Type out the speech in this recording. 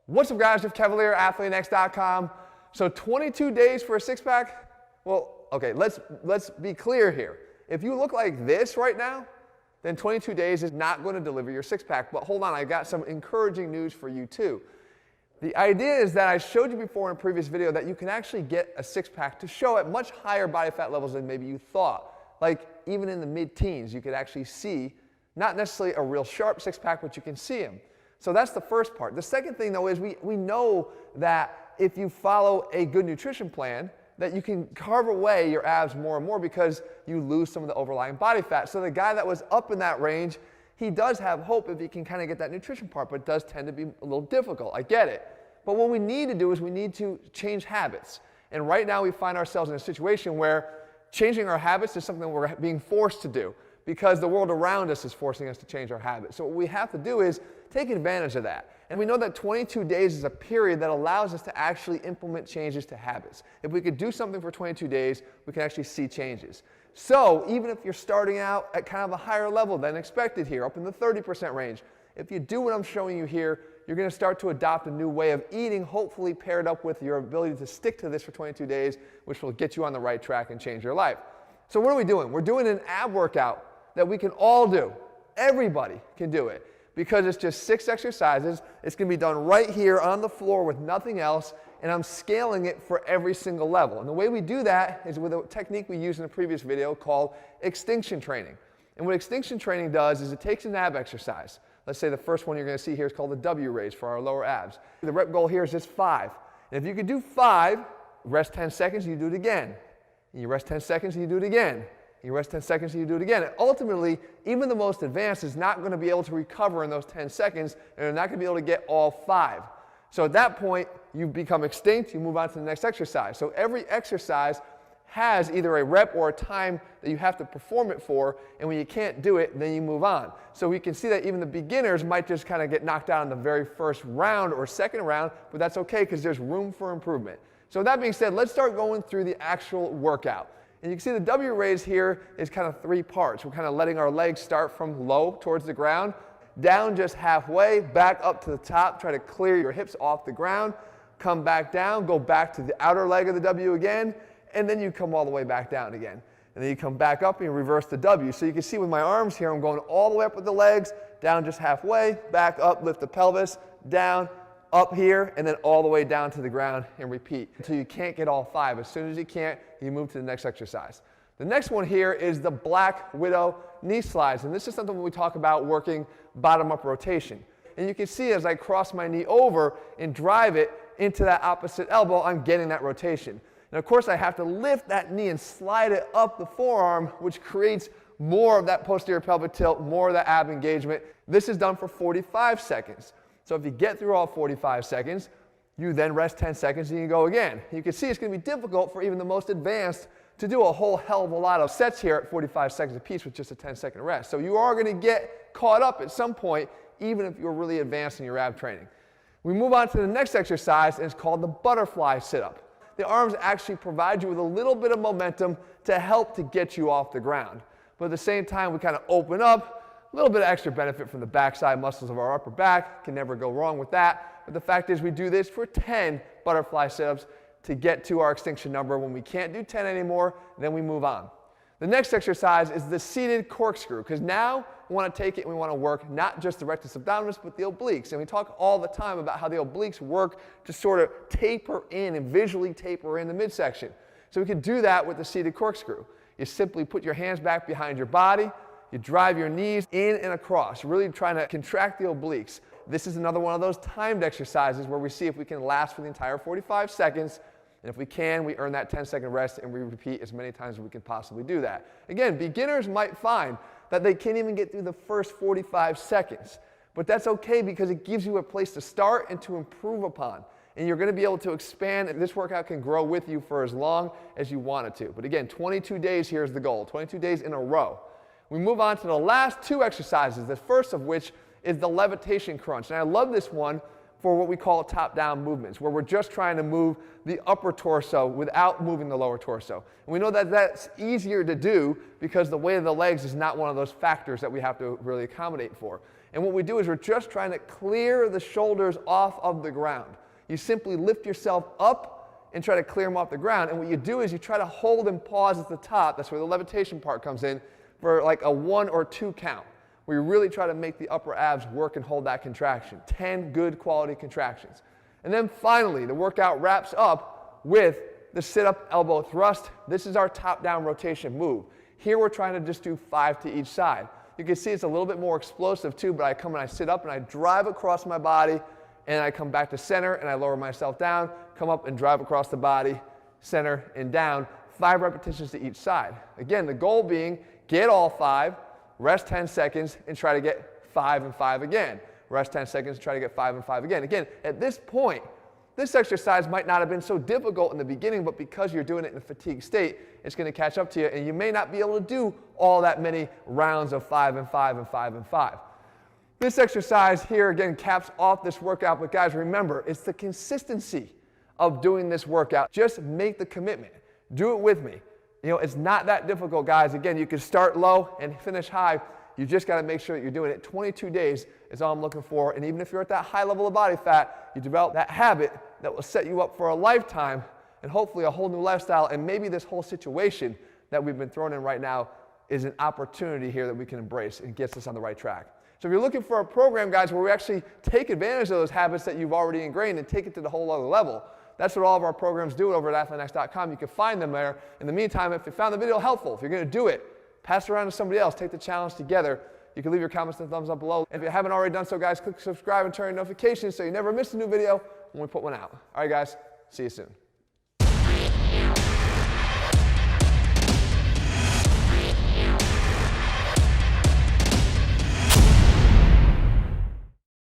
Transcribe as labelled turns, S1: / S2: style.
S1: What's up, guys? Jeff Cavaliere, AthleanX.com. So 22 days for a six-pack? Well, okay, let's be clear here. If you look like this right now, then 22 days is not going to deliver your six-pack. But hold on, I got some encouraging news for you too. The idea is that I showed you before in a previous video that you can actually get a six-pack to show at much higher body fat levels than maybe you thought. Like even in the mid-teens, you could actually see, not necessarily a real sharp six-pack, but you can see them. So that's the first part. The second thing, though, is we know that if you follow a good nutrition plan, that you can carve away your abs more and more because you lose some of the overlying body fat. So the guy that was up in that range, he does have hope if he can kind of get that nutrition part, but it does tend to be a little difficult. I get it. But what we need to do is we need to change habits. And right now we find ourselves in a situation where changing our habits is something we're being forced to do because the world around us is forcing us to change our habits. So what we have to do is take advantage of that. And we know that 22 days is a period that allows us to actually implement changes to habits. If we could do something for 22 days, we can actually see changes. So even if you're starting out at kind of a higher level than expected here, up in the 30% range, if you do what I'm showing you here, you're going to start to adopt a new way of eating, hopefully paired up with your ability to stick to this for 22 days, which will get you on the right track and change your life. So what are we doing? We're doing an ab workout that we can all do. Everybody can do it because it's just 6 exercises. It's going to be done right here on the floor with nothing else, and I'm scaling it for every single level. And the way we do that is with a technique we used in a previous video called extinction training. And what extinction training does is it takes an ab exercise. Let's say the first one you're going to see here is called the W raise for our lower abs. The rep goal here is just 5. And if you could do 5, rest 10 seconds, you do it again. And you rest 10 seconds, and you do it again. You rest 10 seconds, and you do it again. And ultimately, even the most advanced is not going to be able to recover in those 10 seconds, and they're not going to be able to get all 5. So at that point, you become extinct, you move on to the next exercise. So every exercise has either a rep or a time that you have to perform it for, and when you can't do it, then you move on. So we can see that even the beginners might just kind of get knocked out in the very first round or second round, but that's okay because there's room for improvement. So with that being said, let's start going through the actual workout. And you can see the W raise here is kind of 3 parts. We're kind of letting our legs start from low towards the ground, down just halfway, back up to the top, try to clear your hips off the ground, come back down, go back to the outer leg of the W again, and then you come all the way back down again. And then you come back up and you reverse the W. So you can see with my arms here, I'm going all the way up with the legs, down just halfway, back up, lift the pelvis, down, up here, and then all the way down to the ground and repeat until you can't get all 5. As soon as you can't, you move to the next exercise. The next one here is the Black Widow knee slides, and this is something when we talk about working bottom-up rotation. And you can see as I cross my knee over and drive it into that opposite elbow, I'm getting that rotation. And of course, I have to lift that knee and slide it up the forearm, which creates more of that posterior pelvic tilt, more of that ab engagement. This is done for 45 seconds. So if you get through all 45 seconds, you then rest 10 seconds and you go again. You can see it's going to be difficult for even the most advanced to do a whole hell of a lot of sets here at 45 seconds apiece with just a 10-second rest. So you are going to get caught up at some point, even if you're really advanced in your ab training. We move on to the next exercise, and it's called the butterfly sit-up. The arms actually provide you with a little bit of momentum to help to get you off the ground. But at the same time, we kind of open up, a little bit of extra benefit from the backside muscles of our upper back. Can never go wrong with that. But the fact is we do this for 10 butterfly sit-ups to get to our extinction number. When we can't do 10 anymore, then we move on. The next exercise is the seated corkscrew, because now we want to take it and we want to work not just the rectus abdominis, but the obliques. And we talk all the time about how the obliques work to sort of taper in and visually taper in the midsection. So we can do that with the seated corkscrew. You simply put your hands back behind your body, you drive your knees in and across, really trying to contract the obliques. This is another one of those timed exercises where we see if we can last for the entire 45 seconds. And if we can, we earn that 10-second rest and we repeat as many times as we can possibly do that. Again, beginners might find that they can't even get through the first 45 seconds. But that's okay because it gives you a place to start and to improve upon. And you're going to be able to expand, and this workout can grow with you for as long as you want it to. But again, 22 days here is the goal, 22 days in a row. We move on to the last 2 exercises, the first of which is the levitation crunch. And I love this one for what we call top-down movements, where we're just trying to move the upper torso without moving the lower torso. And we know that that's easier to do because the weight of the legs is not one of those factors that we have to really accommodate for. And what we do is we're just trying to clear the shoulders off of the ground. You simply lift yourself up and try to clear them off the ground. And what you do is you try to hold and pause at the top. That's where the levitation part comes in for like a 1 or 2 count, where you really try to make the upper abs work and hold that contraction. 10 good quality contractions. And then finally, the workout wraps up with the sit-up elbow thrust. This is our top-down rotation move. Here we're trying to just do 5 to each side. You can see it's a little bit more explosive too, but I come and I sit up and I drive across my body, and I come back to center and I lower myself down, come up and drive across the body, center and down. 5 repetitions to each side. Again, the goal being get all 5, rest 10 seconds, and try to get 5 and 5 again. Rest 10 seconds, try to get 5 and 5 again. Again, at this point, this exercise might not have been so difficult in the beginning, but because you're doing it in a fatigued state, it's going to catch up to you, and you may not be able to do all that many rounds of 5 and 5 and 5 and 5. This exercise here, again, caps off this workout, but guys, remember, it's the consistency of doing this workout. Just make the commitment. Do it with me. You know, it's not that difficult, guys. Again, you can start low and finish high. You just got to make sure that you're doing it. 22 days is all I'm looking for. And even if you're at that high level of body fat, you develop that habit that will set you up for a lifetime and hopefully a whole new lifestyle. And maybe this whole situation that we've been thrown in right now is an opportunity here that we can embrace and gets us on the right track. So if you're looking for a program, guys, where we actually take advantage of those habits that you've already ingrained and take it to the whole other level, that's what all of our programs do over at athleanx.com. You can find them there. In the meantime, if you found the video helpful, if you're going to do it, pass it around to somebody else. Take the challenge together. You can leave your comments and thumbs up below. If you haven't already done so, guys, click subscribe and turn on notifications so you never miss a new video when we put one out. All right, guys, see you soon.